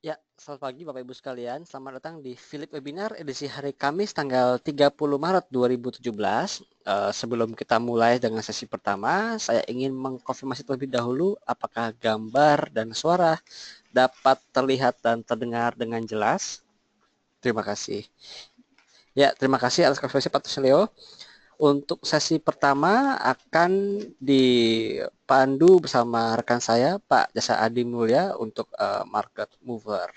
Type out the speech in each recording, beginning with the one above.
Ya, selamat pagi Bapak Ibu sekalian. Selamat datang di Philip Webinar edisi hari Kamis tanggal 30 Maret 2017. Sebelum kita mulai dengan sesi pertama, saya ingin mengkonfirmasi terlebih dahulu apakah gambar dan suara dapat terlihat dan terdengar dengan jelas. Terima kasih. Ya, terima kasih atas konfirmasi Pak Tusilio. Untuk sesi pertama akan dipandu bersama rekan saya Pak Jasa Adi Mulya untuk market mover.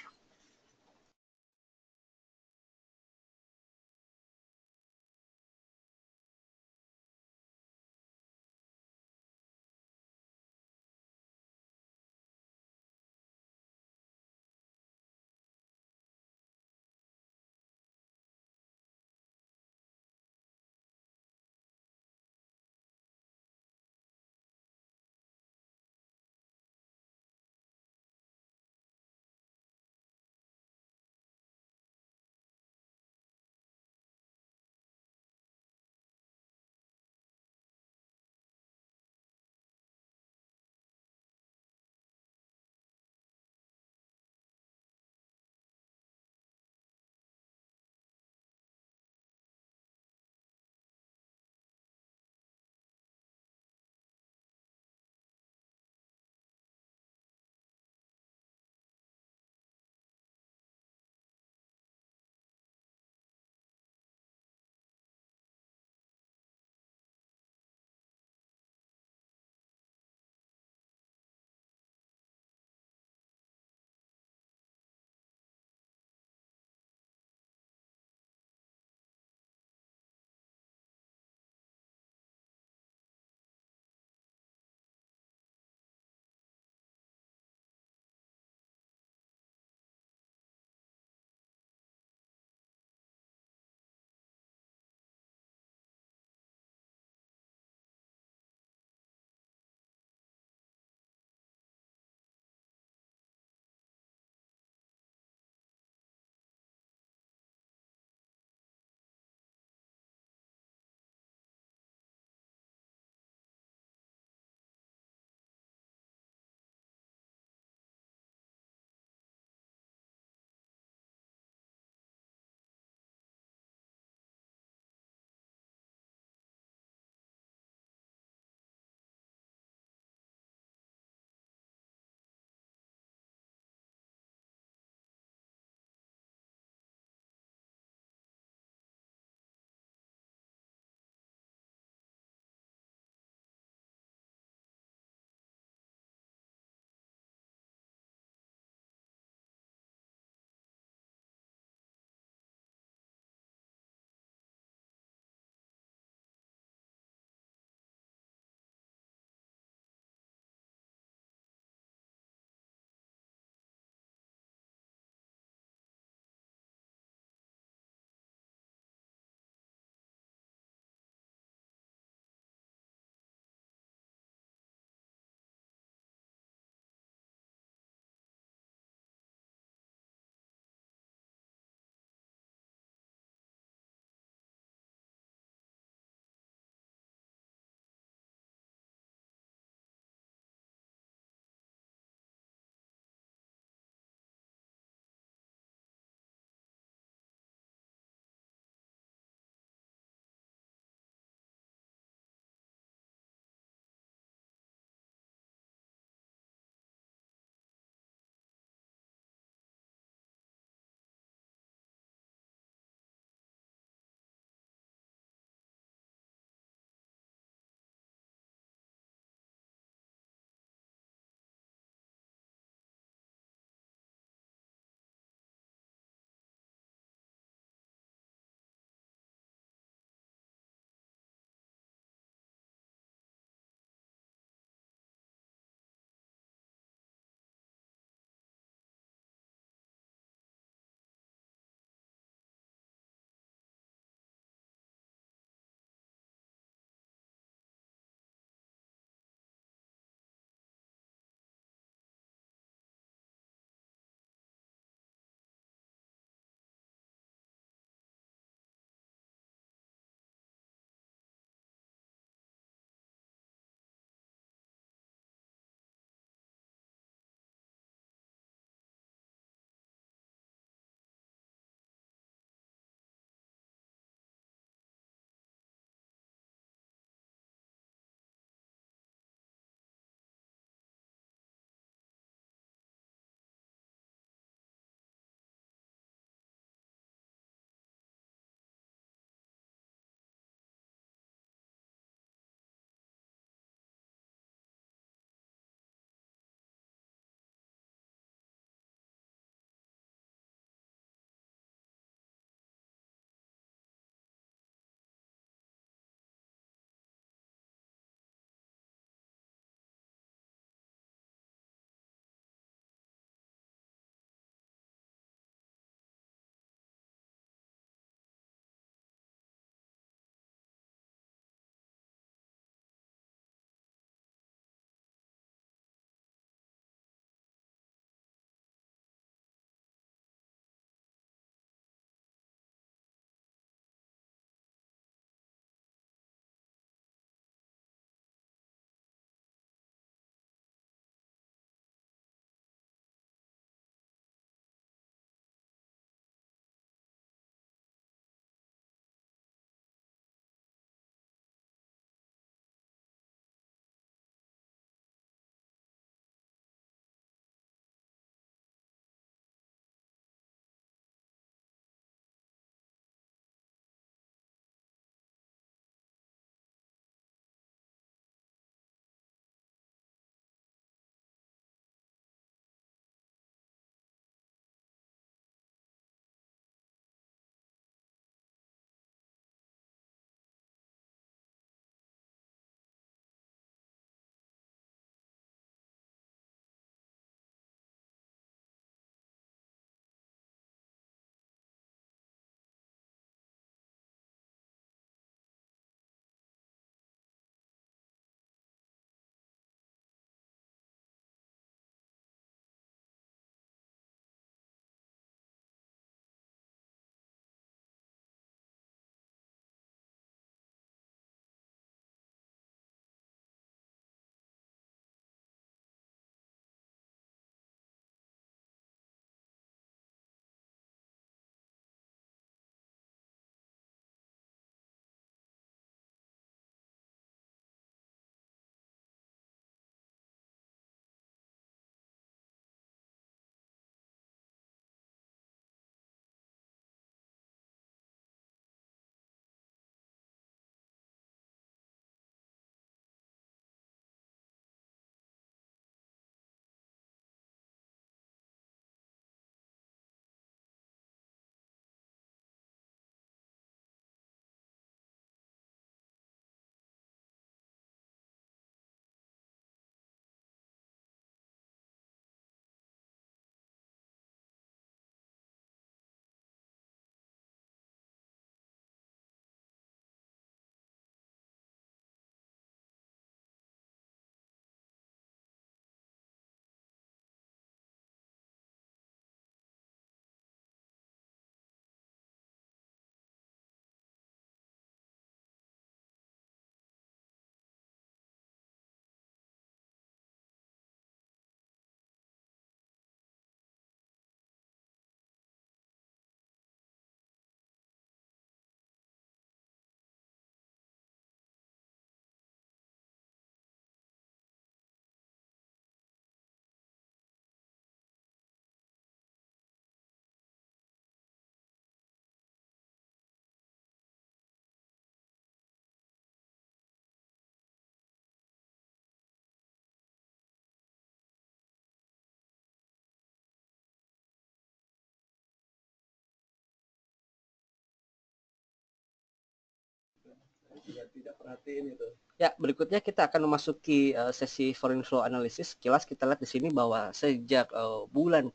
tidak perhatiin itu. Ya, berikutnya kita akan memasuki sesi foreign flow analysis. Kilas kita lihat di sini bahwa sejak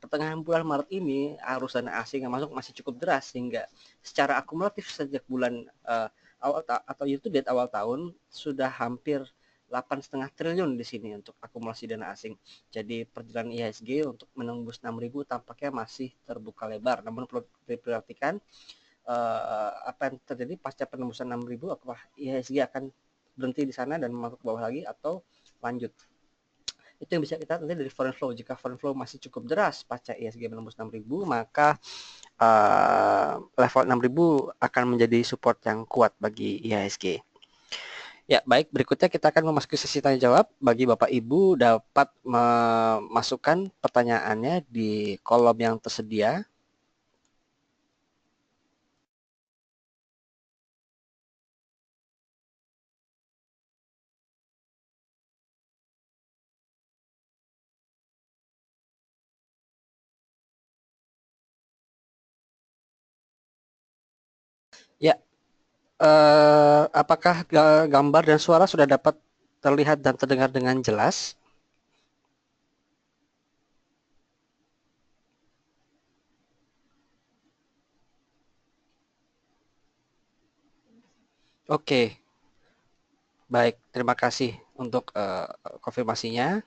pertengahan bulan Maret ini arus dana asing yang masuk masih cukup deras sehingga secara akumulatif sejak bulan atau year to date awal tahun sudah hampir 8,5 triliun di sini untuk akumulasi dana asing. Jadi perjalanan IHSG untuk menembus 6.000 tampaknya masih terbuka lebar. Namun perlu diperhatikan apa yang terjadi pasca penembusan 6.000, apakah IHSG akan berhenti di sana dan masuk ke bawah lagi atau lanjut. Itu yang bisa kita nanti dari foreign flow. Jika foreign flow masih cukup deras pasca IHSG menembus 6.000, maka level 6.000 akan menjadi support yang kuat bagi IHSG. Ya, baik. Berikutnya kita akan memasuki sesi tanya jawab. Bagi Bapak Ibu dapat memasukkan pertanyaannya di kolom yang tersedia. Ya, apakah gambar dan suara sudah dapat terlihat dan terdengar dengan jelas? Oke, baik. Terima kasih untuk konfirmasinya.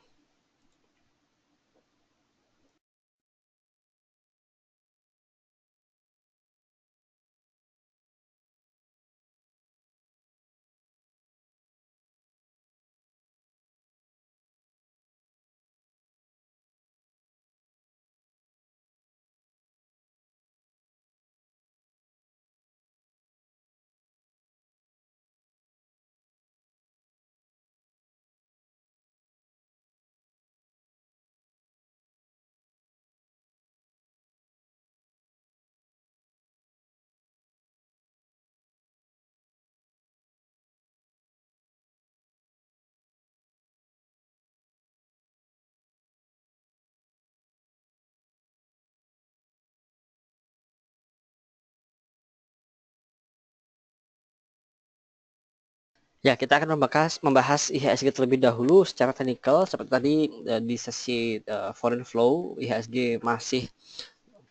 Ya, kita akan membahas IHSG terlebih dahulu secara teknikal. Seperti tadi di sesi foreign flow, IHSG masih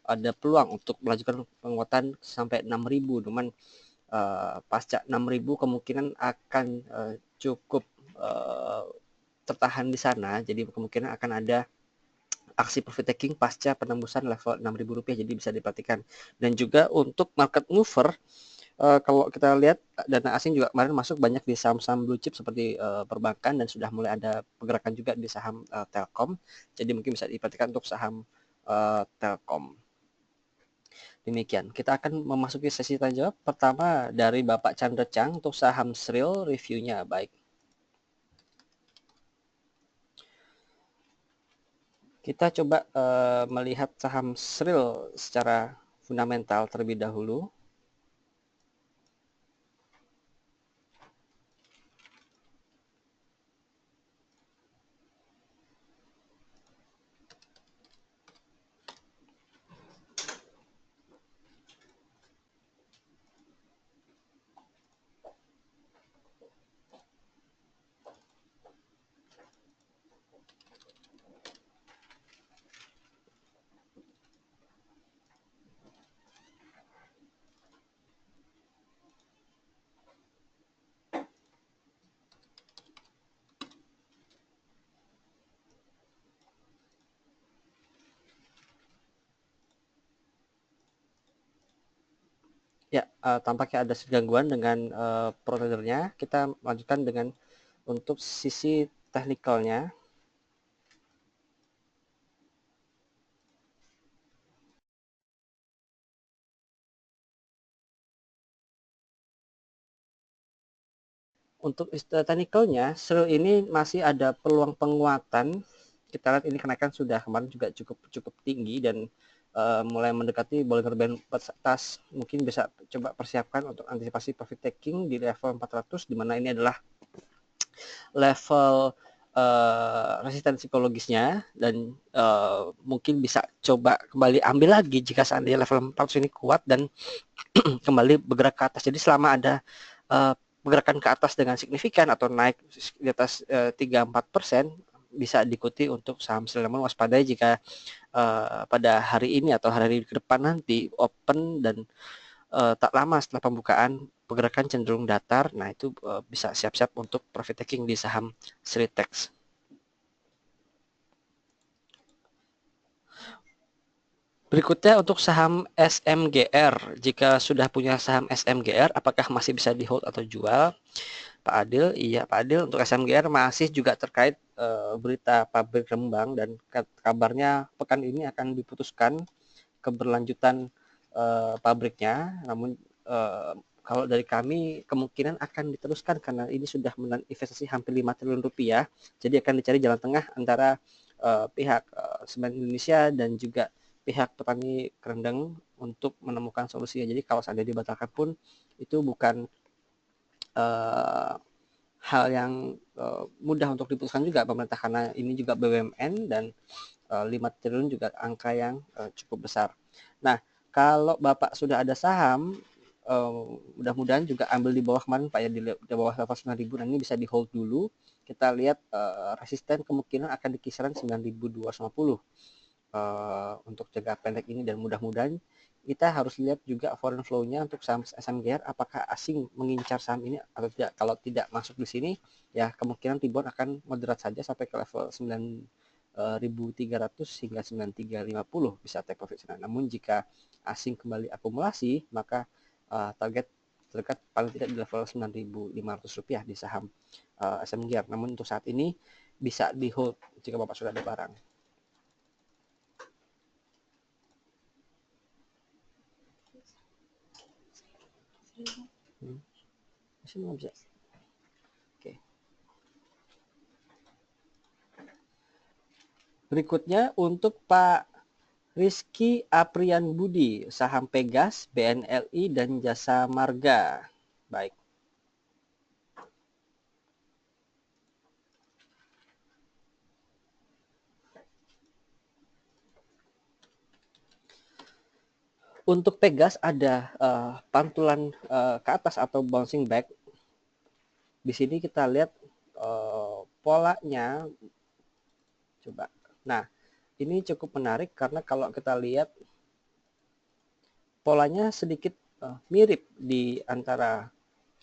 ada peluang untuk melanjutkan penguatan sampai 6.000. Cuman pasca 6.000 kemungkinan akan cukup tertahan di sana. Jadi kemungkinan akan ada aksi profit taking pasca penembusan level 6.000 rupiah. Jadi bisa diperhatikan. Dan juga untuk market mover, kalau kita lihat dana asing juga kemarin masuk banyak di saham-saham blue chip seperti perbankan dan sudah mulai ada pergerakan juga di saham Telkom. Jadi mungkin bisa diperhatikan untuk saham Telkom. Demikian, kita akan memasuki sesi tanya jawab pertama dari Bapak Chandra Chang untuk saham Sril, reviewnya baik. Kita coba melihat saham Sril secara fundamental terlebih dahulu. Ya, tampaknya ada gangguan dengan providernya. Kita lanjutkan dengan untuk sisi teknikalnya. Untuk technicalnya, Sril ini masih ada peluang penguatan. Kita lihat ini kenaikan sudah kemarin juga cukup tinggi dan mulai mendekati Bollinger Band atas. Mungkin bisa coba persiapkan untuk antisipasi profit taking di level 400, di mana ini adalah level resistensi psikologisnya, dan mungkin bisa coba kembali ambil lagi jika seandainya level 400 ini kuat dan kembali bergerak ke atas. Jadi selama ada pergerakan ke atas dengan signifikan atau naik di atas 3-4%, bisa diikuti untuk saham sel. Namun waspadai jika pada hari ini atau hari ke depan nanti open dan tak lama setelah pembukaan pergerakan cenderung datar, nah itu bisa siap-siap untuk profit taking di saham Sritex. Berikutnya untuk saham SMGR. Jika sudah punya saham SMGR, apakah masih bisa di hold atau jual? Pak Adil, iya Pak Adil, untuk SMGR masih juga terkait berita pabrik Rembang, dan kabarnya pekan ini akan diputuskan keberlanjutan pabriknya. Namun kalau dari kami kemungkinan akan diteruskan karena ini sudah menelan investasi hampir 5 triliun rupiah. Jadi akan dicari jalan tengah antara pihak Semen Indonesia dan juga pihak petani kerendang untuk menemukan solusinya. Jadi kalau seandainya dibatalkan pun itu bukan hal yang mudah untuk diputuskan juga pemerintah, karena ini juga BUMN dan 5 triliun juga angka yang cukup besar. Nah, kalau Bapak sudah ada saham, mudah-mudahan juga ambil di bawah kemarin Pak ya, di bawah level 9.000, dan ini bisa di hold dulu. Kita lihat resisten kemungkinan akan di kisaran 9.250 untuk jangka pendek ini, dan mudah-mudahan kita harus lihat juga foreign flow-nya untuk saham SMGR, apakah asing mengincar saham ini atau tidak. Kalau tidak masuk di sini, ya kemungkinan T-bond akan moderat saja sampai ke level 9.300 hingga 9.350 bisa take profit sana. Namun jika asing kembali akumulasi, maka target terdekat paling tidak di level 9.500 rupiah di saham SMGR. Namun untuk saat ini bisa di hold jika Bapak sudah ada barang. Masih belum bisa. Oke. Berikutnya untuk Pak Rizky Aprian Budi, saham Pegas, BNLI, dan Jasa Marga. Baik. Untuk Pegas ada pantulan ke atas atau bouncing back. Di sini kita lihat polanya. Coba. Nah, ini cukup menarik karena kalau kita lihat polanya sedikit mirip di antara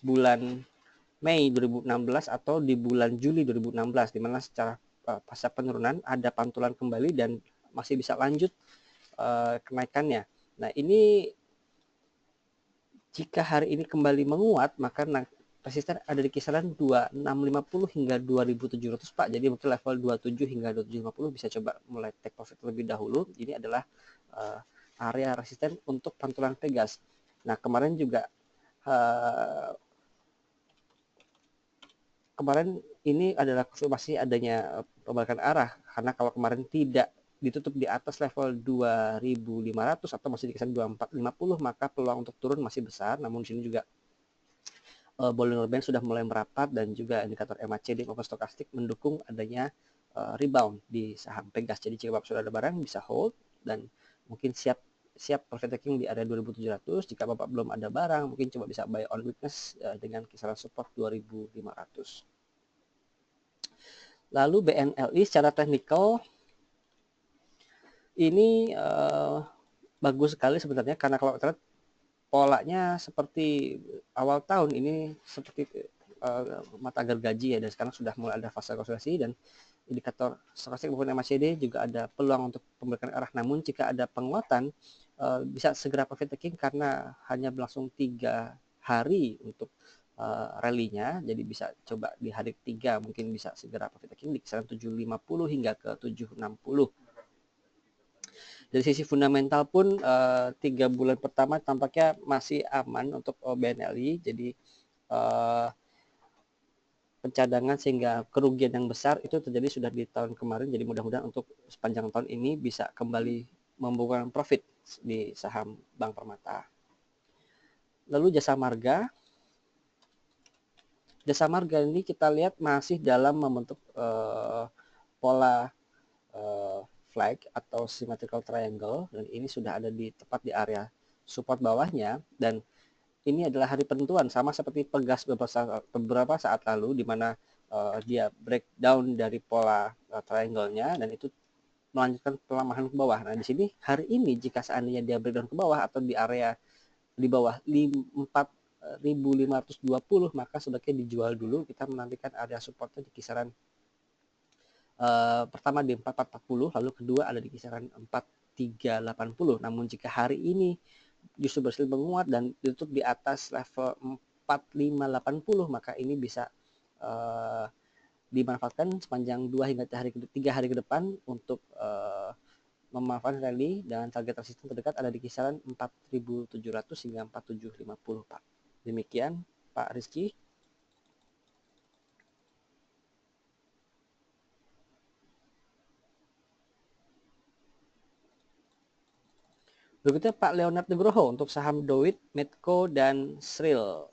bulan Mei 2016 atau di bulan Juli 2016, di mana secara pasca penurunan ada pantulan kembali dan masih bisa lanjut kenaikannya. Nah, ini jika hari ini kembali menguat, maka resisten ada di kisaran 2650 hingga 2700 Pak. Jadi mungkin level 27 hingga 2750 bisa coba mulai take profit terlebih dahulu. Ini adalah area resisten untuk pantulan Pegas. Nah, kemarin juga ini adalah konfirmasi adanya perbalikan arah, karena kalau kemarin tidak ditutup di atas level 2.500 atau masih di kisaran 2450, maka peluang untuk turun masih besar. Namun di sini juga Bollinger Band sudah mulai merapat dan juga indikator MACD maupun stokastik mendukung adanya rebound di saham Pegas. Jadi jika Bapak sudah ada barang bisa hold dan mungkin siap profit taking di area 2.700. Jika Bapak belum ada barang, mungkin coba bisa buy on weakness dengan kisaran support 2.500. Lalu BNLI secara teknikal ini bagus sekali sebenarnya, karena kalau kita lihat polanya seperti awal tahun ini seperti mata gergaji ya, dan sekarang sudah mulai ada fase konsolidasi dan indikator stokastik maupun MACD juga ada peluang untuk pembalikan arah. Namun jika ada penguatan bisa segera profit taking karena hanya berlangsung 3 hari untuk rally-nya, jadi bisa coba di hari 3 mungkin bisa segera profit taking di kisaran 750 hingga ke 760. Dari sisi fundamental pun 3 bulan pertama tampaknya masih aman untuk BNLI, jadi pencadangan sehingga kerugian yang besar itu terjadi sudah di tahun kemarin. Jadi mudah-mudahan untuk sepanjang tahun ini bisa kembali membukukan profit di saham Bank Permata. Lalu Jasa Marga. Jasa Marga ini kita lihat masih dalam membentuk pola flag atau symmetrical triangle, dan ini sudah ada di tepat di area support bawahnya, dan ini adalah hari penentuan, sama seperti Pegas beberapa saat lalu, di mana dia breakdown dari pola triangle-nya dan itu melanjutkan pelemahan ke bawah. Nah, di sini hari ini jika seandainya dia breakdown ke bawah atau di area di bawah 4.520, maka sebaiknya dijual dulu. Kita menantikan area supportnya di kisaran pertama di 4.440, lalu kedua ada di kisaran 4.380. Namun jika hari ini justru berhasil menguat dan ditutup di atas level 4.580, maka ini bisa dimanfaatkan sepanjang 3 hari ke depan untuk memanfaatkan rally dengan target resisten terdekat ada di kisaran 4.700 hingga 4.750, Pak. Demikian Pak Rizky. Berikutnya Pak Leonard Nugroho untuk saham Doit, Medco, dan Sril.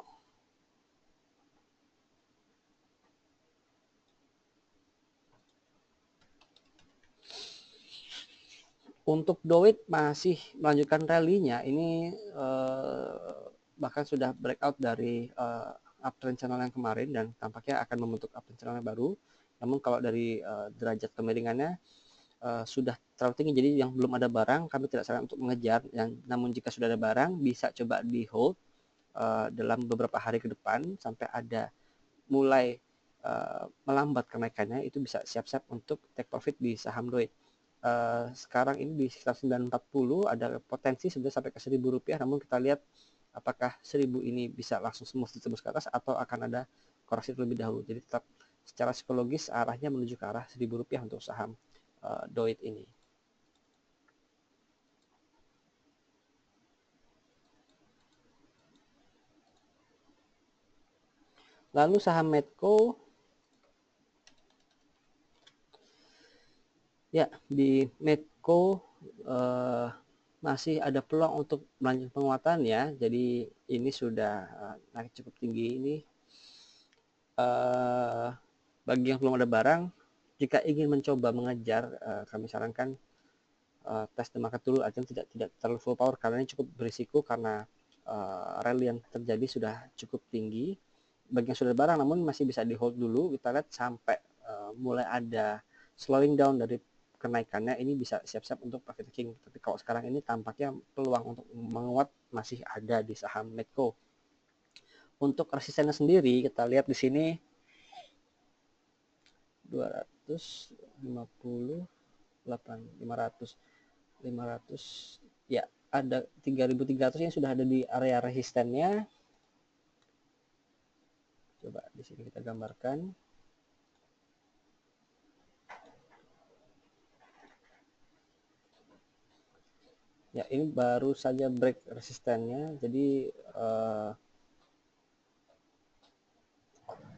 Untuk Doit masih melanjutkan rally-nya, ini bahkan sudah breakout dari uptrend channel yang kemarin dan tampaknya akan membentuk uptrend channel yang baru. Namun kalau dari derajat kemiringannya sudah terlalu tinggi, jadi yang belum ada barang kami tidak saran untuk mengejar. Namun jika sudah ada barang bisa coba di hold dalam beberapa hari ke depan sampai ada mulai melambat kenaikannya, itu bisa siap-siap untuk take profit di saham Doit. Sekarang ini di sekitar 940, ada potensi sudah sampai ke Rp1.000, namun kita lihat apakah 1000 ini bisa langsung smooth ditembus ke atas atau akan ada koreksi terlebih dahulu. Jadi tetap secara psikologis arahnya menuju ke arah Rp1.000 untuk saham Doit ini. Lalu saham Medco, ya di Medco masih ada peluang untuk melanjutkan penguatan ya. Jadi ini sudah naik cukup tinggi ini. Bagi yang belum ada barang, jika ingin mencoba mengejar, kami sarankan test the market dulu, artinya tidak terlalu full power karena ini cukup berisiko karena rally yang terjadi sudah cukup tinggi. Bagi yang sudah barang namun masih bisa di hold dulu, kita lihat sampai mulai ada slowing down dari kenaikannya, ini bisa siap-siap untuk profit taking. Tapi kalau sekarang ini tampaknya peluang untuk menguat masih ada di saham Medco. Untuk resistennya sendiri kita lihat di sini 250, 500 ya, ada 3.300 yang sudah ada di area resistennya. Coba di sini kita gambarkan. Ya, ini baru saja break resistennya, jadi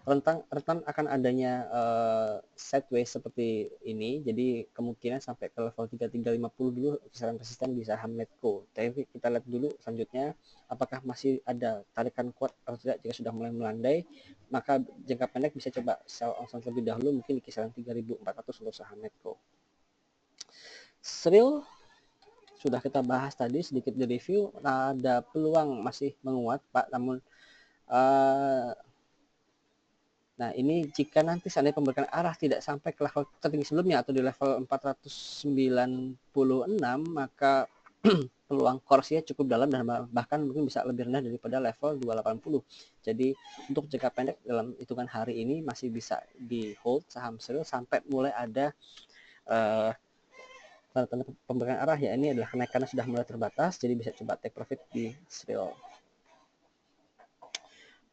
rentan akan adanya sideways seperti ini. Jadi kemungkinan sampai ke level 3350 dulu kisaran resisten di saham Medco. Tapi kita lihat dulu selanjutnya apakah masih ada tarikan kuat atau tidak. Jika sudah mulai melandai, maka jangka pendek bisa coba sell on terlebih dahulu, mungkin di kisaran 3.400 untuk saham Medco. Sril sudah kita bahas tadi sedikit di review, ada peluang masih menguat Pak, namun nah ini jika nanti seandainya pemberian arah tidak sampai ke level tertinggi sebelumnya atau di level 496, maka peluang koreksinya cukup dalam dan bahkan mungkin bisa lebih rendah daripada level 280. Jadi untuk jangka pendek dalam hitungan hari ini masih bisa di hold saham Sril sampai mulai ada tanda-tanda pemberian arah, ya ini adalah kenaikannya sudah mulai terbatas, jadi bisa coba take profit di Sril.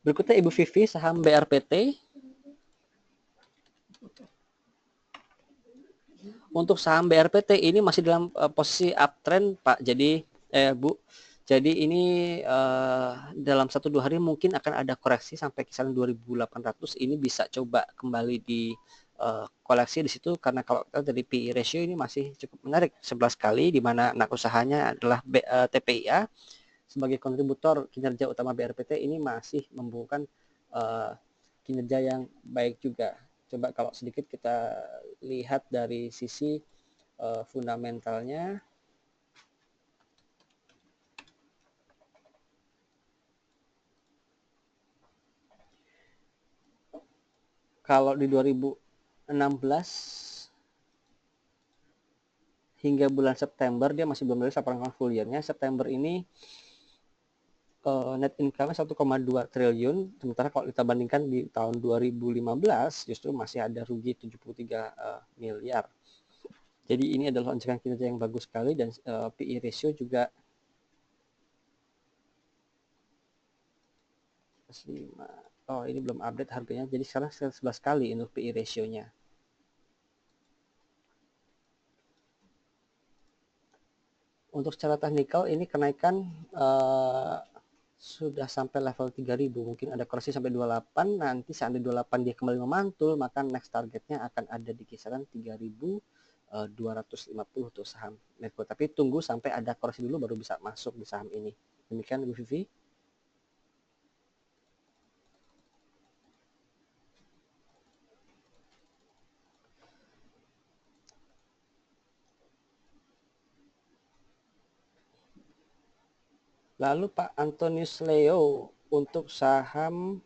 Berikutnya Ibu Vivi, saham BRPT. Untuk saham BRPT ini masih dalam posisi uptrend Pak. Jadi Bu, jadi ini dalam 1-2 hari mungkin akan ada koreksi sampai kisaran 2.800. Ini bisa coba kembali di koleksi di situ, karena kalau kita dari PE ratio ini masih cukup menarik 11 kali, di mana anak usahanya adalah TPIA sebagai kontributor kinerja utama BRPT ini masih membukukan kinerja yang baik juga. Coba kalau sedikit kita lihat dari sisi fundamentalnya. kalau di 2016 hingga bulan September dia masih belum rilis laporan full year-nya. September ini net income 1,2 triliun, sementara kalau kita bandingkan di tahun 2015 justru masih ada rugi 73 miliar. Jadi ini adalah lonjakan kinerja yang bagus sekali, dan PE ratio juga 5. Oh, ini belum update harganya, jadi sekarang 11 kali untuk PE ratio-nya. Untuk secara teknikal ini kenaikan sudah sampai level 3000, mungkin ada koreksi sampai 28. Nanti seandainya 28 dia kembali memantul, maka next targetnya akan ada di kisaran 3250 tuh saham Medco. Tapi tunggu sampai ada koreksi dulu baru bisa masuk di saham ini. Demikian Bu Vivi. Lalu Pak Antonius Leo untuk saham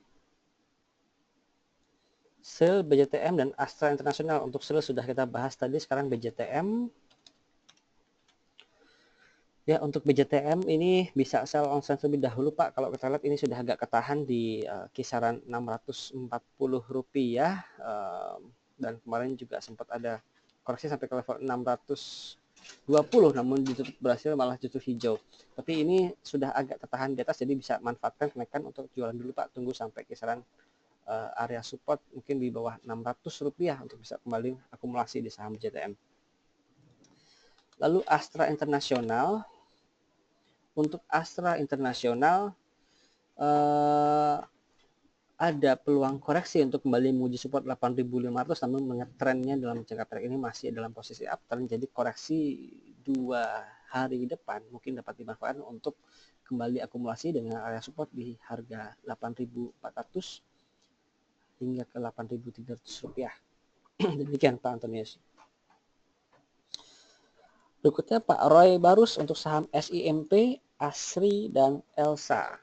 SEL, BJTM, dan Astra Internasional. Untuk SEL sudah kita bahas tadi, sekarang BJTM. Ya, untuk BJTM ini bisa sell on trend terlebih dahulu Pak. Kalau kita lihat ini sudah agak ketahan di kisaran Rp640, dan kemarin juga sempat ada koreksi sampai ke level 620, namun ditutup berhasil malah justru hijau. Tapi ini sudah agak tertahan di atas, jadi bisa manfaatkan kenaikan untuk jualan dulu Pak. Tunggu sampai kisaran area support mungkin di bawah Rp600 untuk bisa kembali akumulasi di saham BJTM. Lalu Astra Internasional. Untuk Astra Internasional ada peluang koreksi untuk kembali menguji support 8.500, namun mengingat trennya dalam jangka pendek ini masih dalam posisi uptrend, jadi koreksi 2 hari depan mungkin dapat dimanfaatkan untuk kembali akumulasi dengan area support di harga 8.400 hingga ke 8.300 rupiah. Demikian Pak Antonius. Berikutnya Pak Roy Barus untuk saham SIMP, Asri, dan Elsa.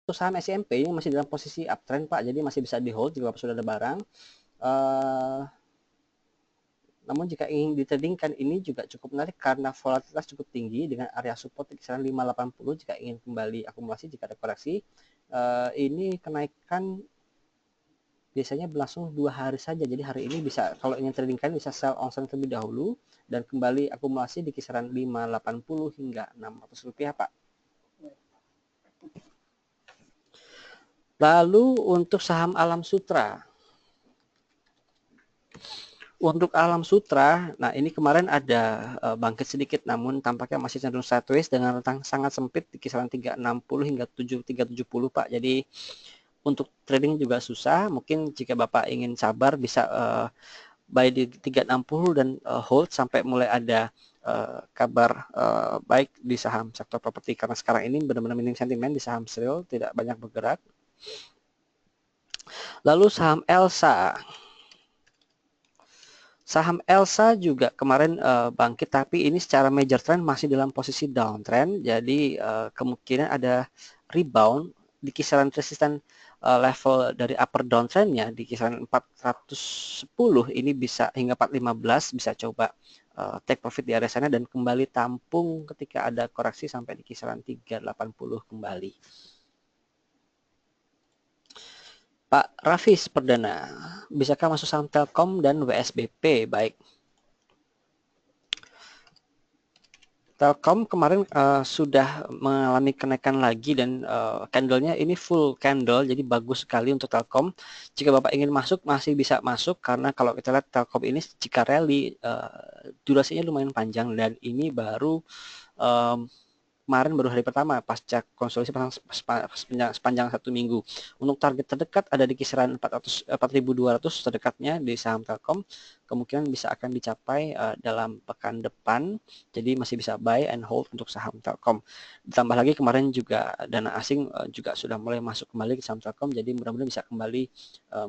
Untuk saham SIMP ini masih dalam posisi uptrend Pak, jadi masih bisa di hold jika sudah ada barang. Namun jika ingin ditradingkan ini juga cukup menarik karena volatilitas cukup tinggi dengan area support di kisaran 580 jika ingin kembali akumulasi jika ada koreksi. Ini kenaikan biasanya berlangsung 2 hari saja, jadi hari ini bisa, kalau ingin tradingkan bisa sell on trend terlebih dahulu dan kembali akumulasi di kisaran 580 hingga 600 rupiah Pak. Lalu untuk saham Alam Sutra. Untuk Alam Sutra, nah ini kemarin ada bangkit sedikit, namun tampaknya masih cenderung sideways dengan rentang sangat sempit di kisaran 360 hingga 370 Pak. Jadi untuk trading juga susah. Mungkin jika Bapak ingin sabar bisa buy di 360 dan hold sampai mulai ada kabar baik di saham sektor properti, karena sekarang ini benar-benar minim sentimen di saham real, tidak banyak bergerak. Lalu saham Elsa. Saham Elsa juga kemarin bangkit, tapi ini secara major trend masih dalam posisi downtrend. Jadi kemungkinan ada rebound di kisaran resisten level dari upper downtrendnya di kisaran 410. Ini bisa hingga 415, bisa coba take profit di area sana dan kembali tampung ketika ada koreksi sampai di kisaran 380 kembali. Pak Rafis Perdana, bisakah masuk saham Telkom dan WSBP? Baik. Telkom kemarin sudah mengalami kenaikan lagi dan candlenya ini full candle, jadi bagus sekali untuk Telkom. Jika Bapak ingin masuk, masih bisa masuk karena kalau kita lihat Telkom ini jika rally durasinya lumayan panjang dan ini baru kemarin baru hari pertama pasca konsolidasi sepanjang 1 minggu. Untuk target terdekat ada di kisaran 4.200 terdekatnya di saham Telkom. Kemungkinan bisa akan dicapai dalam pekan depan. Jadi masih bisa buy and hold untuk saham Telkom. Ditambah lagi kemarin juga dana asing juga sudah mulai masuk kembali ke saham Telkom. Jadi mudah-mudahan bisa kembali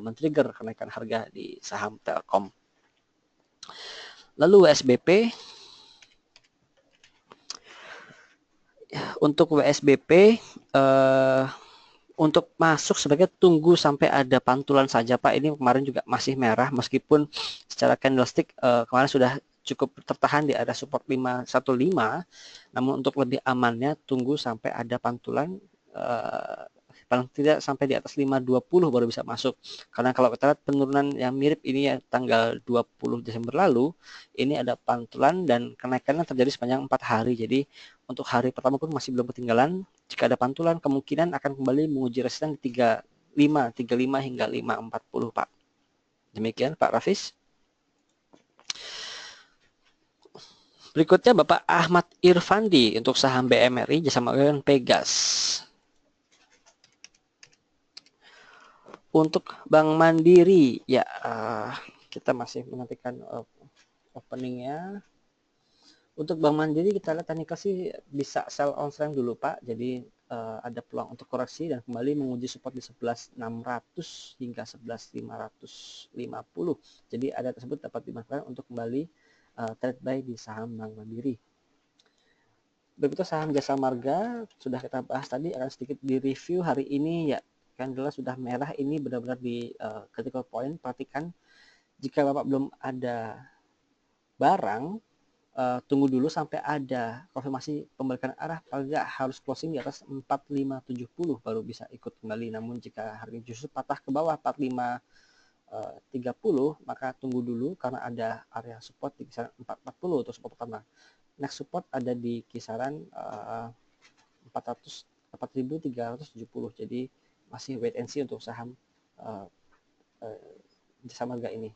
men-trigger kenaikan harga di saham Telkom. Lalu WSBP. Untuk WSBP untuk masuk sebagai tunggu sampai ada pantulan saja Pak. Ini kemarin juga masih merah meskipun secara candlestick kemarin sudah cukup tertahan di area support 515. Namun untuk lebih amannya tunggu sampai ada pantulan paling tidak sampai di atas 520 baru bisa masuk. Karena kalau kita lihat penurunan yang mirip ini ya tanggal 20 Desember lalu, ini ada pantulan dan kenaikannya terjadi sepanjang 4 hari. Jadi untuk hari pertama pun masih belum ketinggalan. Jika ada pantulan kemungkinan akan kembali menguji resisten di 35 hingga 540 Pak. Demikian Pak Rafis. Berikutnya Bapak Ahmad Irfandi untuk saham BMRI Jasa Marga dan Pegas. Untuk Bank Mandiri, ya kita masih menantikan openingnya. Untuk Bank Mandiri kita lihat teknikal sih bisa sell on strength dulu Pak. Jadi ada peluang untuk koreksi dan kembali menguji support di 11.600 hingga 11.550. Jadi ada tersebut dapat dimanfaatkan untuk kembali trade buy di saham Bank Mandiri. Begitu saham Jasa Marga sudah kita bahas tadi, akan sedikit di review hari ini ya. Candle sudah merah, ini benar-benar di critical point. Perhatikan jika Bapak belum ada barang, tunggu dulu sampai ada konfirmasi pembalikan arah, paling nggak harus closing di atas 4570 baru bisa ikut kembali. Namun jika harga justru patah ke bawah 4530, maka tunggu dulu karena ada area support di kisaran 440 untuk support pertama. Next support ada di kisaran 4.370. Jadi masih wait and see untuk saham Jasa Marga ini.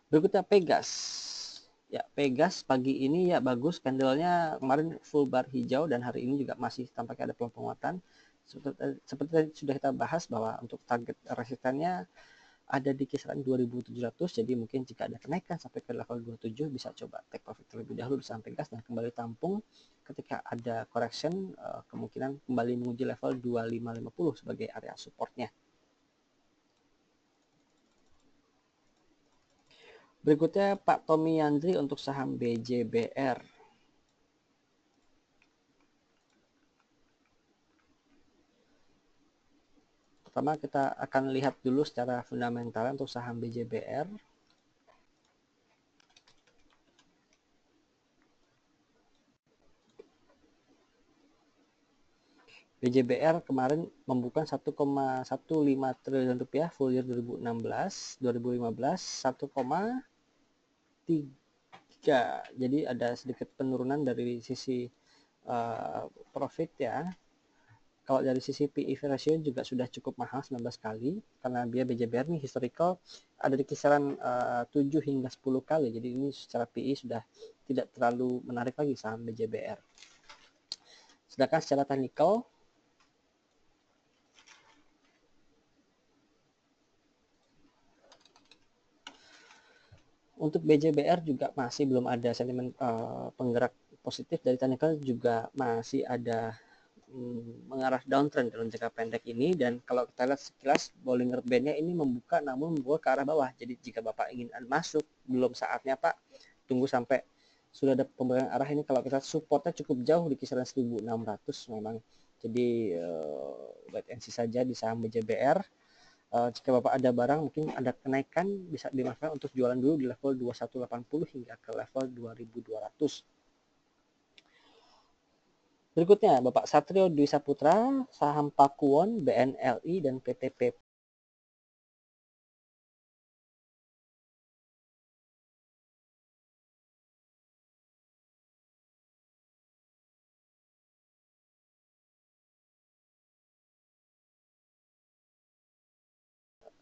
Berikutnya Pegas. Ya, Pegas pagi ini ya bagus, candlenya kemarin full bar hijau dan hari ini juga masih tampaknya ada peluang penguatan. Seperti tadi sudah kita bahas bahwa untuk target resistennya ada di kisaran 2.700. Jadi mungkin jika ada kenaikan sampai ke level 27 bisa coba take profit terlebih dahulu di saham Pegas dan kembali tampung ketika ada correction, kemungkinan kembali menguji level 2550 sebagai area supportnya. Berikutnya Pak Tommy Yandri untuk saham BJBR. Pertama kita akan lihat dulu secara fundamental untuk saham BJBR. BJBR kemarin membuka 1,15 triliun rupiah full year 2015, 1,3. Jadi ada sedikit penurunan dari sisi profit ya. Kalau dari sisi PE ratio juga sudah cukup mahal 19 kali karena dia BJBR nih historical ada di kisaran 7 hingga 10 kali. Jadi ini secara PE sudah tidak terlalu menarik lagi saham BJBR. Sedangkan secara technical untuk BJBR juga masih belum ada sentimen penggerak positif. Dari technical juga masih ada mengarah downtrend dalam jangka pendek ini, dan kalau kita lihat sekilas Bollinger Band-nya ini membuka namun membuka ke arah bawah. Jadi jika Bapak ingin masuk belum saatnya Pak, tunggu sampai sudah ada pembalikan arah. Ini kalau kita supportnya cukup jauh di kisaran 1600 memang. Jadi wait and see saja di saham BJBR. Jika Bapak ada barang mungkin ada kenaikan bisa dimanfaatkan untuk jualan dulu di level 2180 hingga ke level 2200. Berikutnya Bapak Satrio Dwi Saputra, saham Pakuwon, BNLI, dan PT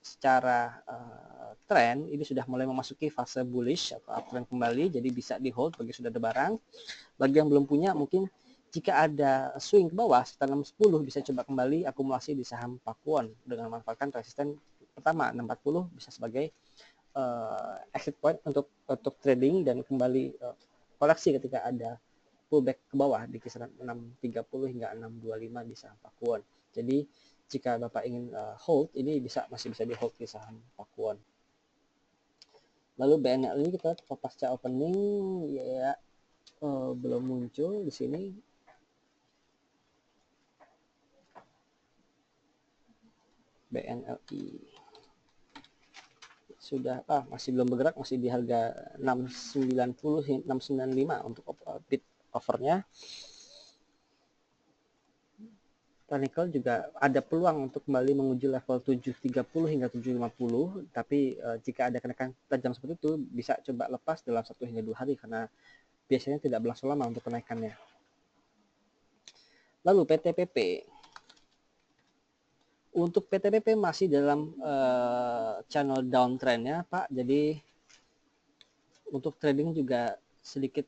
secara tren ini sudah mulai memasuki fase bullish atau uptrend kembali, jadi bisa di hold bagi sudah ada barang. Bagi yang belum punya, mungkin jika ada swing ke bawah sekitar 610 bisa coba kembali akumulasi di saham Pakuwon dengan memanfaatkan resisten pertama 640 bisa sebagai exit point untuk trading dan kembali koleksi ketika ada pullback ke bawah di kisaran 630 hingga 625 di saham Pakuwon. Jadi jika Bapak ingin hold, ini masih bisa di hold di saham Pakuwon. Lalu BNL ini kita pasca opening ya belum muncul di sini. BNLI sudah masih belum bergerak, masih di harga 690 695 untuk bid offernya. Technical juga ada peluang untuk kembali menguji level 730 hingga 750, tapi jika ada kenaikan tajam seperti itu bisa coba lepas dalam 1 hingga 2 hari karena biasanya tidak berlangsung lama untuk kenaikannya. Lalu PTPP. Untuk PTPP masih dalam channel downtrendnya Pak, jadi untuk trading juga sedikit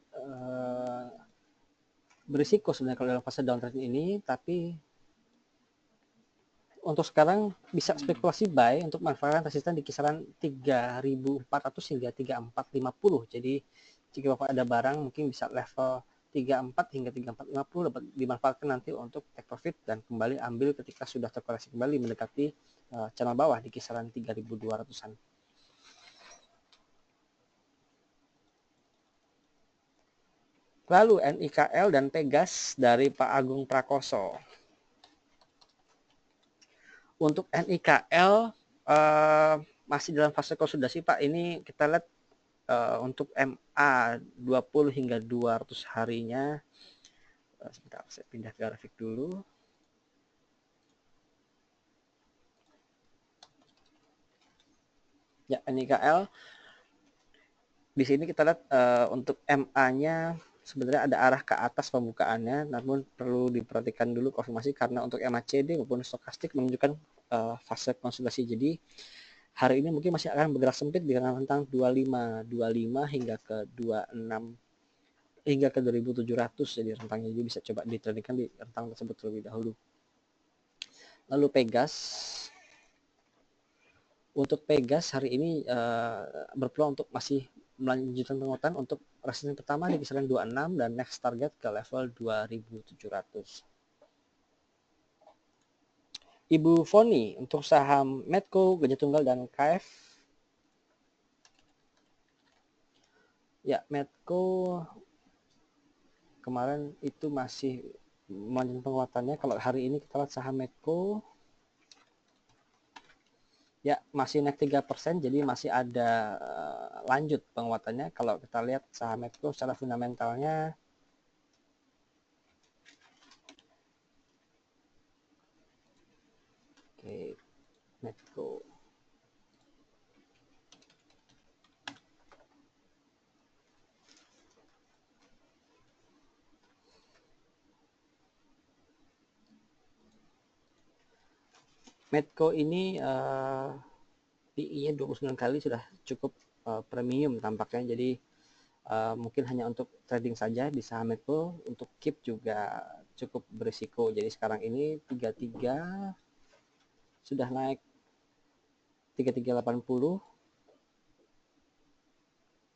berisiko sebenarnya kalau dalam fase downtrend ini, tapi untuk sekarang bisa spekulasi buy untuk manfaatkan resisten di kisaran 3.400 hingga 3.450. Jadi jika Bapak ada barang mungkin bisa level 34 hingga 3450 dapat dimanfaatkan nanti untuk take profit dan kembali ambil ketika sudah terkoreksi kembali mendekati channel bawah di kisaran 3.200-an. Lalu NIKL dan Pegas dari Pak Agung Prakoso. Untuk NIKL masih dalam fase konsolidasi Pak. Ini kita lihat untuk MA 20 hingga 200 harinya. Sebentar, saya pindah ke grafik dulu. Ya, NIKL. Di sini kita lihat untuk MA-nya sebenarnya ada arah ke atas pembukaannya, namun perlu diperhatikan dulu konfirmasi karena untuk MACD maupun stokastik menunjukkan fase konsolidasi. Jadi hari ini mungkin masih akan bergerak sempit di rentang 25 hingga ke 26 hingga ke 2700 jadi rentangnya, jadi bisa coba ditradingkan di rentang tersebut terlebih dahulu. Lalu Pegas. Untuk Pegas hari ini berpeluang untuk masih melanjutkan penguatan untuk resisten pertama di kisaran 26 dan next target ke level 2700. Ibu Foni untuk saham Medco, Gajah Tunggal dan KF. Ya, Medco kemarin itu masih melanjutkan penguatannya. Kalau hari ini kita lihat saham Medco ya masih naik 3%, jadi masih ada lanjut penguatannya. Kalau kita lihat saham Medco secara fundamentalnya Medco. Medco ini PI-nya 29 kali sudah cukup premium tampaknya, jadi mungkin hanya untuk trading saja di saham Medco. Untuk keep juga cukup berisiko, jadi sekarang ini 33 sudah naik 3380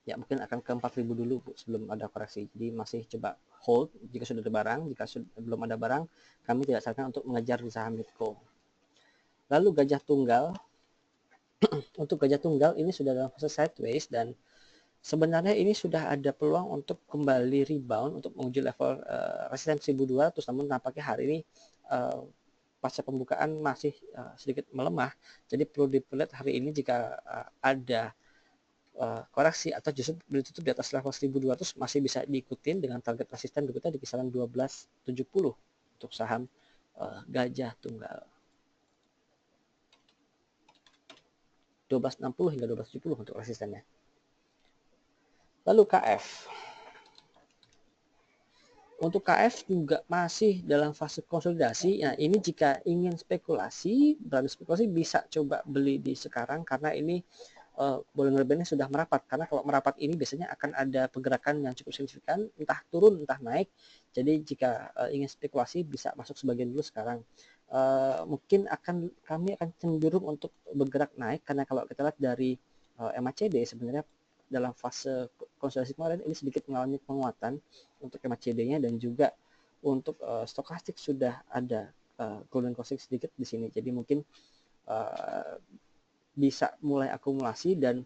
ya, mungkin akan ke 4000 dulu sebelum ada koreksi, jadi masih coba hold jika sudah ada barang. Jika belum ada barang, kami tidak sarankan untuk mengejar di saham Medco. Lalu Gajah Tunggal. Untuk Gajah Tunggal ini sudah dalam fase sideways dan sebenarnya ini sudah ada peluang untuk kembali rebound untuk menguji level resisten 1200, namun nampaknya hari ini pasca pembukaan masih sedikit melemah, jadi perlu dilihat hari ini jika ada koreksi atau justru ditutup di atas level 1200 masih bisa diikutin dengan target resisten berikutnya di kisaran 1270 untuk saham Gajah Tunggal. 1260 hingga 1270 untuk resistennya. Lalu KF. Untuk KF juga masih dalam fase konsolidasi. Nah, ini jika ingin spekulasi, dalam spekulasi bisa coba beli di sekarang karena ini boleh ngerebandnya sudah merapat. Karena kalau merapat ini biasanya akan ada pergerakan yang cukup signifikan, entah turun, entah naik. Jadi jika ingin spekulasi bisa masuk sebagian dulu sekarang. Mungkin kami akan cenderung untuk bergerak naik karena kalau kita lihat dari MACD sebenarnya dalam fase konsolidasi kemarin ini sedikit mengalami penguatan untuk MACD-nya dan juga untuk stokastik sudah ada golden crossing sedikit di sini. Jadi mungkin bisa mulai akumulasi dan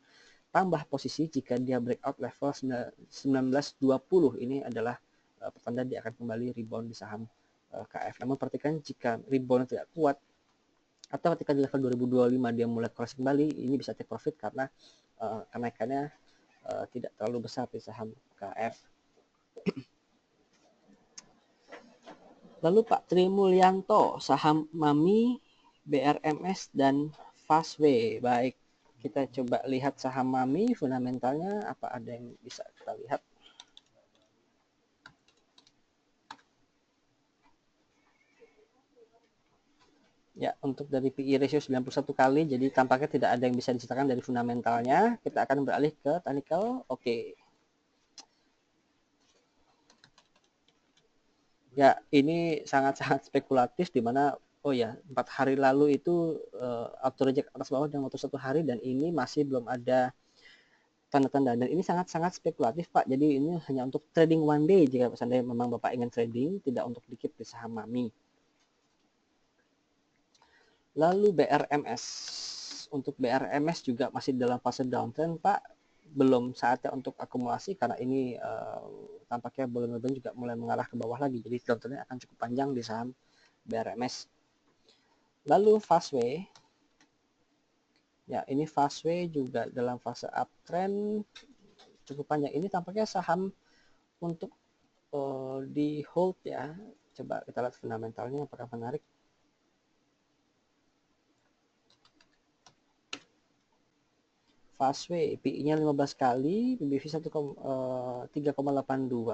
tambah posisi jika dia breakout level 1920. Ini adalah pertanda dia akan kembali rebound di saham KF. Namun perhatikan jika rebound tidak kuat atau ketika di level 2025 dia mulai koreksi kembali, ini bisa take profit karena kenaikannya tidak terlalu besar di saham KF. Lalu Pak Tri Mulyanto, saham Mami, BRMS, dan Fastway. Baik, kita coba lihat saham Mami, fundamentalnya apa ada yang bisa kita lihat. Ya, untuk dari PE ratio 91 kali, jadi tampaknya tidak ada yang bisa diceritakan dari fundamentalnya. Kita akan beralih ke technical. Oke. Ya, ini sangat-sangat spekulatif di mana oh ya 4 hari lalu itu auto reject atas bawah dalam waktu 1 hari dan ini masih belum ada tanda-tanda dan ini sangat-sangat spekulatif Pak. Jadi ini hanya untuk trading one day jika seandainya memang Bapak ingin trading, tidak untuk dikit di saham Mami. Lalu BRMS. Untuk BRMS juga masih dalam fase downtrend Pak. Belum saatnya untuk akumulasi karena ini tampaknya volume juga mulai mengarah ke bawah lagi. Jadi downtrendnya akan cukup panjang di saham BRMS. Lalu Fastway. Ya, ini Fastway juga dalam fase uptrend cukup panjang. Ini tampaknya saham untuk di hold ya. Coba kita lihat fundamentalnya apakah menarik. Fastway, PI-nya 15 kali, PBV 3,82.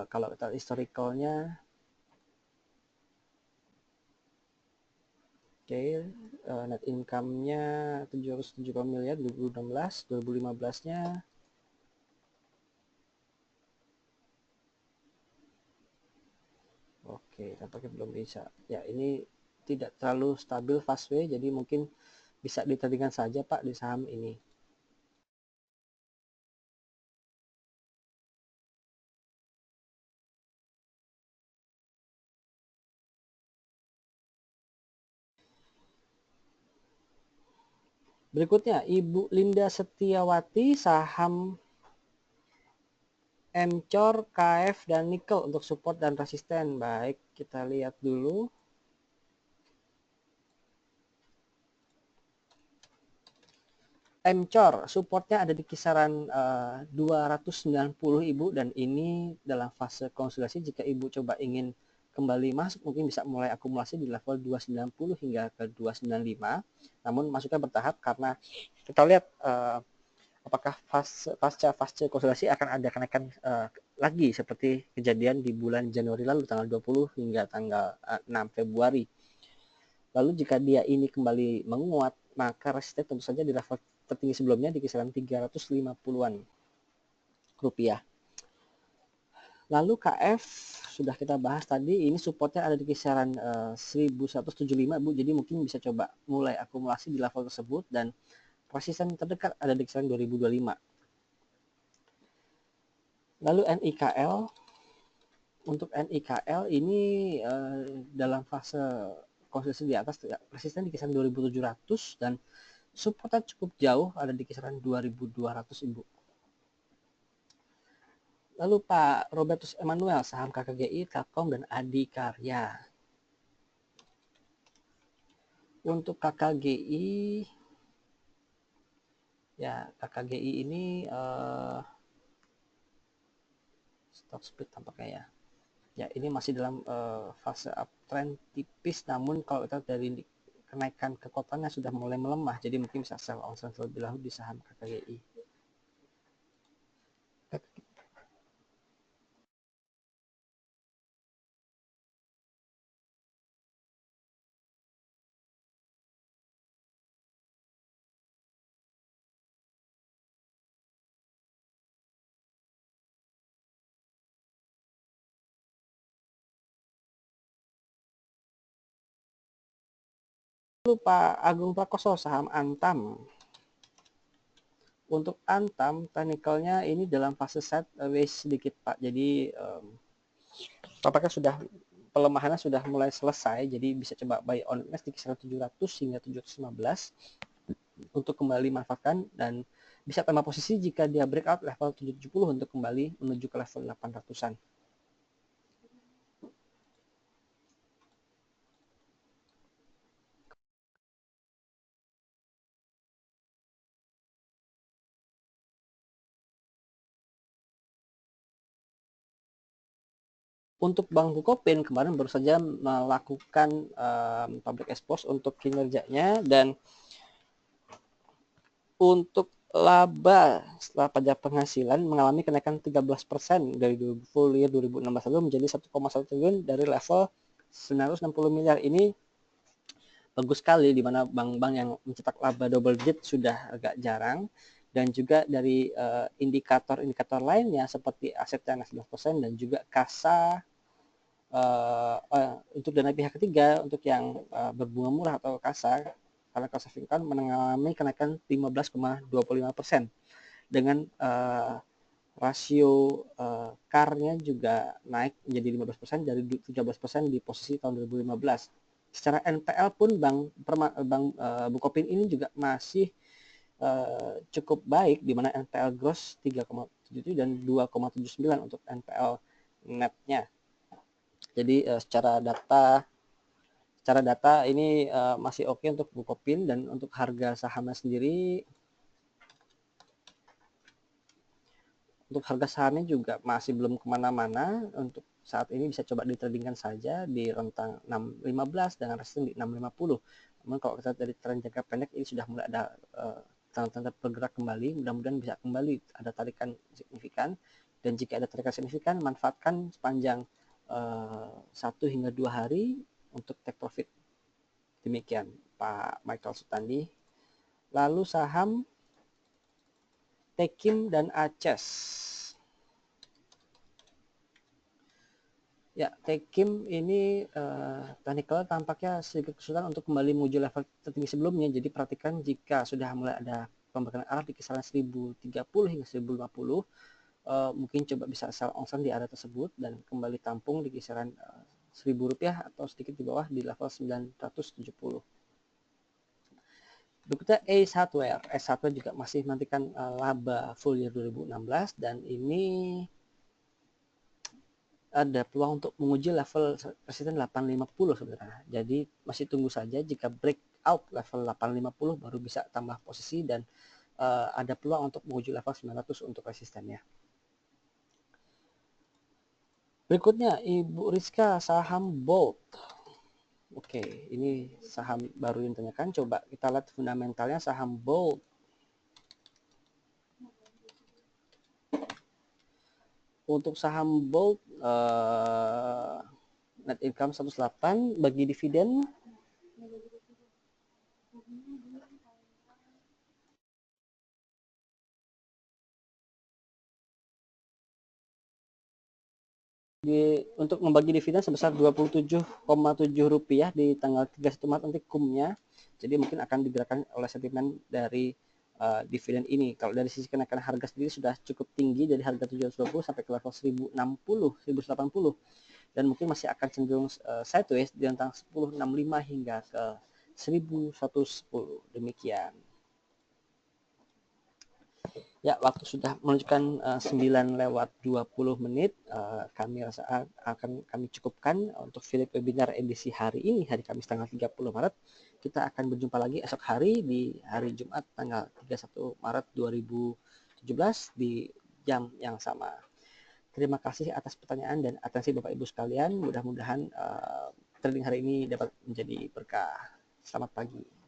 Kalau kita lihat historicalnya, oke, net income-nya 770 miliar 2016, 2015-nya oke, tampaknya belum bisa. Ya, ini tidak terlalu stabil Fastway, jadi mungkin bisa ditandingkan saja Pak di saham ini. Berikutnya, Ibu Linda Setiawati, saham Mcor, KF, dan Nikel untuk support dan resisten. Baik, kita lihat dulu. Mcor, supportnya ada di kisaran 290 Ibu, dan ini dalam fase konsolidasi. Jika Ibu coba ingin kembali masuk, mungkin bisa mulai akumulasi di level 290 hingga ke 295. Namun masuknya bertahap karena kita lihat apakah pasca konsolidasi akan ada kenaikan lagi seperti kejadian di bulan Januari lalu tanggal 20 hingga tanggal 6 Februari. Lalu jika dia ini kembali menguat, maka resisten tentu saja di level tertinggi sebelumnya di kisaran 350-an rupiah. Lalu KF sudah kita bahas tadi, ini supportnya ada di kisaran 1175 Bu, jadi mungkin bisa coba mulai akumulasi di level tersebut dan resisten terdekat ada di kisaran 2025. Lalu NIKL, untuk NIKL ini dalam fase konsolidasi di atas resisten di kisaran 2700 dan supportnya cukup jauh ada di kisaran 2200 Ibu. Lalu Pak Robertus Emmanuel, saham KKGI, Telkom, dan Adikarya. Untuk KKGI, ya KKGI ini stock split tampaknya ya. Ya ini masih dalam fase uptrend tipis, namun kalau kita dari kenaikan kekuatannya sudah mulai melemah, jadi mungkin bisa sell on terlebih dahulu di saham KKGI. Pak Agung Prakoso, saham Antam. Untuk Antam, technicalnya ini dalam fase sideways sedikit Pak. Jadi tampaknya sudah pelemahannya sudah mulai selesai. Jadi bisa coba buy on di kisaran 700 hingga 715 untuk kembali manfaatkan, dan bisa tambah posisi jika dia breakout level 770 untuk kembali menuju ke level 800-an. Untuk Bank Bukopin kemarin baru saja melakukan public expose untuk kinerjanya, dan untuk laba setelah pajak penghasilan mengalami kenaikan 13% dari full year 2016 lalu menjadi 1,1 triliun dari level 960 miliar. Ini bagus sekali, di mana bank-bank yang mencetak laba double digit sudah agak jarang, dan juga dari indikator-indikator lainnya seperti aset cadangan 11% dan juga kasa untuk dana pihak ketiga untuk yang berbunga murah atau kasa, karena cost of income mengalami kenaikan 15,25% dengan rasio CAR-nya juga naik menjadi 15% dari 13% di posisi tahun 2015. Secara NPL pun Bank Bukopin ini juga masih cukup baik, di mana NPL gross 3,77 dan 2,79 untuk NPL netnya. Jadi secara data ini masih oke untuk Bukopin. Dan untuk harga sahamnya sendiri, untuk harga sahamnya juga masih belum kemana-mana. Untuk saat ini bisa coba ditradingkan saja di rentang 615 dengan resisten di 650. Namun kalau kita dari tren jangka pendek ini sudah mulai ada tanda-tanda bergerak kembali, mudah-mudahan bisa kembali ada tarikan signifikan. Dan jika ada tarikan signifikan, manfaatkan sepanjang 1 hingga 2 hari untuk take profit. Demikian Pak Michael Sutandi. Lalu saham Tekim dan Aces. Ya, Tekim ini technical tampaknya sedikit kesulitan untuk kembali menuju level tertinggi sebelumnya. Jadi perhatikan jika sudah mulai ada pembakaran arah di kisaran 1030 hingga 1050, mungkin coba bisa sell onsen di area tersebut dan kembali tampung di kisaran Rp1.000 atau sedikit di bawah di level 970. Berikutnya Ace Hardware. Ace Hardware juga masih menantikan laba full year 2016, dan ini ada peluang untuk menguji level resisten 850 sebenarnya. Jadi masih tunggu saja, jika breakout level 850 baru bisa tambah posisi, dan ada peluang untuk menguji level 900 untuk resistennya. Berikutnya Ibu Rizka, saham Bolt. Oke, ini saham baru yang ditanyakan. Coba kita lihat fundamentalnya saham Bolt. Untuk saham Bolt net income 108, bagi dividen untuk membagi dividen sebesar Rp27,7 di tanggal 31 Maret nanti kumnya. Jadi mungkin akan digerakkan oleh sentimen dari dividen ini. Kalau dari sisi kenaikan harga sendiri sudah cukup tinggi, dari harga 720 sampai ke level 1060, 1080, dan mungkin masih akan cenderung sideways di antara 1065 hingga ke 1110. Demikian. Ya, waktu sudah menunjukkan 9:20. Kami rasa akan kami cukupkan untuk Philip Webinar edisi hari ini, hari Kamis tanggal 30 Maret. Kita akan berjumpa lagi esok hari di hari Jumat tanggal 31 Maret 2017 di jam yang sama. Terima kasih atas pertanyaan dan atensi Bapak Ibu sekalian. Mudah-mudahan trading hari ini dapat menjadi berkah. Selamat pagi.